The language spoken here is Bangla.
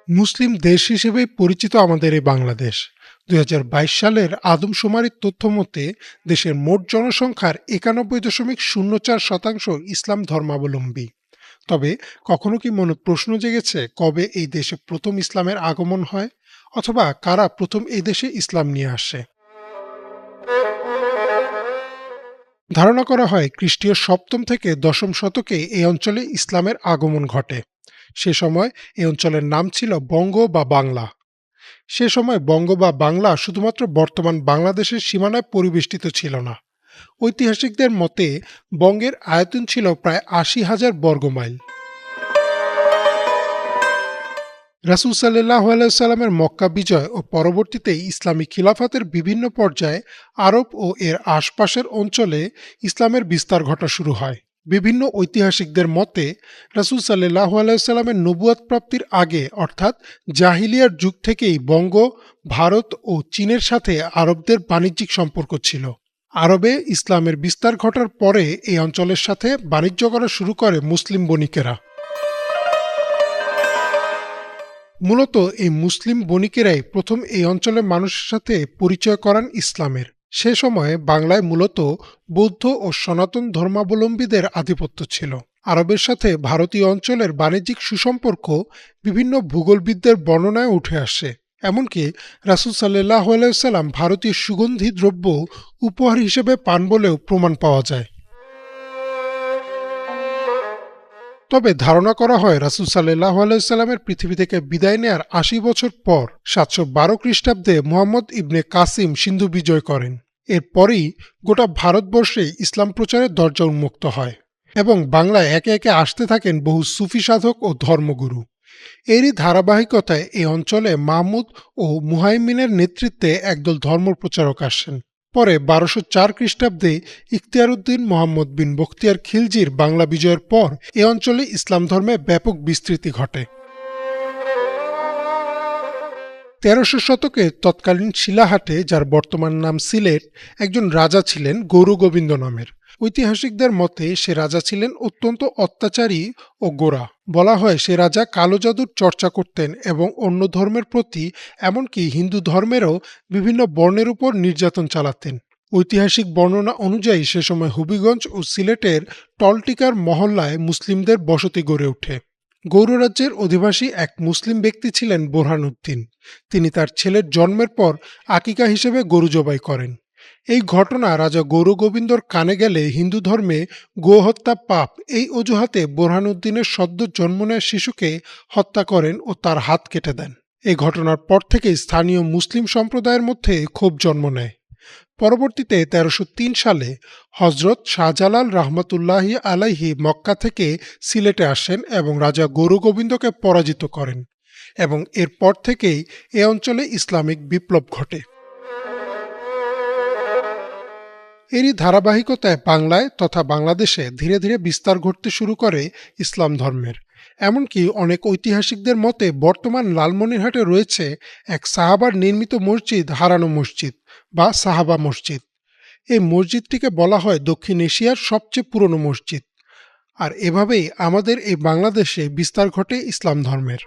মুসলিম দেশ হিসেবে পরিচিত আমাদের এই বাংলাদেশ। ২০২২ সালের আদমশুমারির তথ্য মতে দেশের মোট জনসংখ্যার ৯১.০৪% ইসলাম ধর্মাবলম্বী। তবে কখনো কি মনে প্রশ্ন জেগেছে কবে এই দেশে প্রথম ইসলামের আগমন হয়, অথবা কারা প্রথম এই দেশে ইসলাম নিয়ে আসে? ধারণা করা হয় খ্রিস্টীয় সপ্তম থেকে দশম শতকে এই অঞ্চলে ইসলামের আগমন ঘটে। সে সময় এই অঞ্চলের নাম ছিল বঙ্গ বা বাংলা। সে সময় বঙ্গ বা বাংলা শুধুমাত্র বর্তমান বাংলাদেশের সীমানায় পরিবেষ্টিত ছিল না। ঐতিহাসিকদের মতে বঙ্গের আয়তন ছিল প্রায় ৮০,০০০ বর্গমাইল। রাসূল সাল্লাল্লাহু আলাইহি সাল্লামের মক্কা বিজয় ও পরবর্তীতে ইসলামী খিলাফতের বিভিন্ন পর্যায়ে আরব ও এর আশপাশের অঞ্চলে ইসলামের বিস্তার ঘটা শুরু হয়। বিভিন্ন ঐতিহাসিকদের মতে রাসূল সাল্লাল্লাহু আলাইহি সাল্লামের নবুয়ত প্রাপ্তির আগে অর্থাৎ জাহিলিয়ার যুগ থেকেই বঙ্গ, ভারত ও চীনের সাথে আরবদের বাণিজ্যিক সম্পর্ক ছিল। আরবে ইসলামের বিস্তার ঘটার পরে এই অঞ্চলের সাথে বাণিজ্য করা শুরু করে মুসলিম বণিকেরা। মূলত এই মুসলিম বণিকেরাই প্রথম এই অঞ্চলের মানুষের সাথে পরিচয় করান ইসলামের। সে সময়ে বাংলায় মূলত বৌদ্ধ ও সনাতন ধর্মাবলম্বীদের আধিপত্য ছিল। আরবের সাথে ভারতীয় অঞ্চলের বাণিজ্যিক সুসম্পর্ক বিভিন্ন ভূগোলবিদদের বর্ণনায় উঠে আসে। এমনকি রাসূল সাল্লাল্লাহু আলাইহি সাল্লাম ভারতীয় সুগন্ধি দ্রব্য উপহার হিসেবে পান বলেও প্রমাণ পাওয়া যায়। তবে ধারণা করা হয় রাসূল সাল্লাল্লাহু আলাইহি সাল্লামের পৃথিবী থেকে বিদায় নেয়ার ৮০ বছর পর ৭১২ খ্রিস্টাব্দে মুহাম্মদ ইবনে কাসিম সিন্ধু বিজয় করেন। এরপরই গোটা ভারতবর্ষে ইসলাম প্রচারের দরজা উন্মুক্ত হয় এবং বাংলায় একে একে আসতে থাকেন বহু সুফি সাধক ও ধর্মগুরু। এরই ধারাবাহিকতায় এই অঞ্চলে মাহমুদ ও মুহাইমিনের নেতৃত্বে একদল ধর্মপ্রচারক আসেন। পরে ১২০৪ খ্রিস্টাব্দে ইখতিয়ারউদ্দিন মোহাম্মদ বিন বখতিয়ার খিলজির বাংলা বিজয়ের পর এ অঞ্চলে ইসলাম ধর্মে ব্যাপক বিস্তৃতি ঘটে। ১৩০০ শতকে তৎকালীন শিলাহাটে, যার বর্তমান নাম সিলেট, একজন রাজা ছিলেন গৌরগোবিন্দ নামের। ঐতিহাসিকদের মতে সে রাজা ছিলেন অত্যন্ত অত্যাচারী ও গোঁড়া। বলা হয় সে রাজা কালো জাদুর চর্চা করতেন এবং অন্য ধর্মের প্রতি, এমনকি হিন্দু ধর্মেরও বিভিন্ন বর্ণের উপর নির্যাতন চালাতেন। ঐতিহাসিক বর্ণনা অনুযায়ী সে সময় হবিগঞ্জ ও সিলেটের টলটিকার মহল্লায় মুসলিমদের বসতি গড়ে ওঠে। গৌড়রাজ্যের অধিবাসী এক মুসলিম ব্যক্তি ছিলেন বোরহানউদ্দিন। তিনি তার ছেলের জন্মের পর আকিকা হিসেবে গরু জবাই করেন। এই ঘটনা রাজা গৌরগোবিন্দর কানে গেলে হিন্দু ধর্মে গোহত্যা পাপ এই অজুহাতে বোরহানউদ্দিনের সদ্য জন্ম নেওয়া শিশুকে হত্যা করেন ও তার হাত কেটে দেন। এই ঘটনার পর থেকেই স্থানীয় মুসলিম সম্প্রদায়ের মধ্যে ক্ষোভ জন্ম নেয়। পরবর্তীতে ১৩০৩ সালে হযরত শাহজালাল রহমতুল্লাহি আলাইহি মক্কা থেকে সিলেটে আসেন এবং রাজা গৌরগোবিন্দকে পরাজিত করেন এবং এরপর থেকেই এ অঞ্চলে ইসলামিক বিপ্লব ঘটে। এরই ধারাবাহিকতায় বাংলায় তথা বাংলাদেশে ধীরে ধীরে বিস্তার ঘটতে শুরু করে ইসলাম ধর্মের। এমনকি অনেক ঐতিহাসিকদের মতে বর্তমান লালমনিরহাটে রয়েছে এক সাহাবার নির্মিত মসজিদ, হারানো মসজিদ বা সাহাবা মসজিদ। এই মসজিদটিকে বলা হয় দক্ষিণ এশিয়ার সবচেয়ে পুরনো মসজিদ। আর এভাবেই আমাদের এই বাংলাদেশে বিস্তার ঘটে ইসলাম ধর্মের।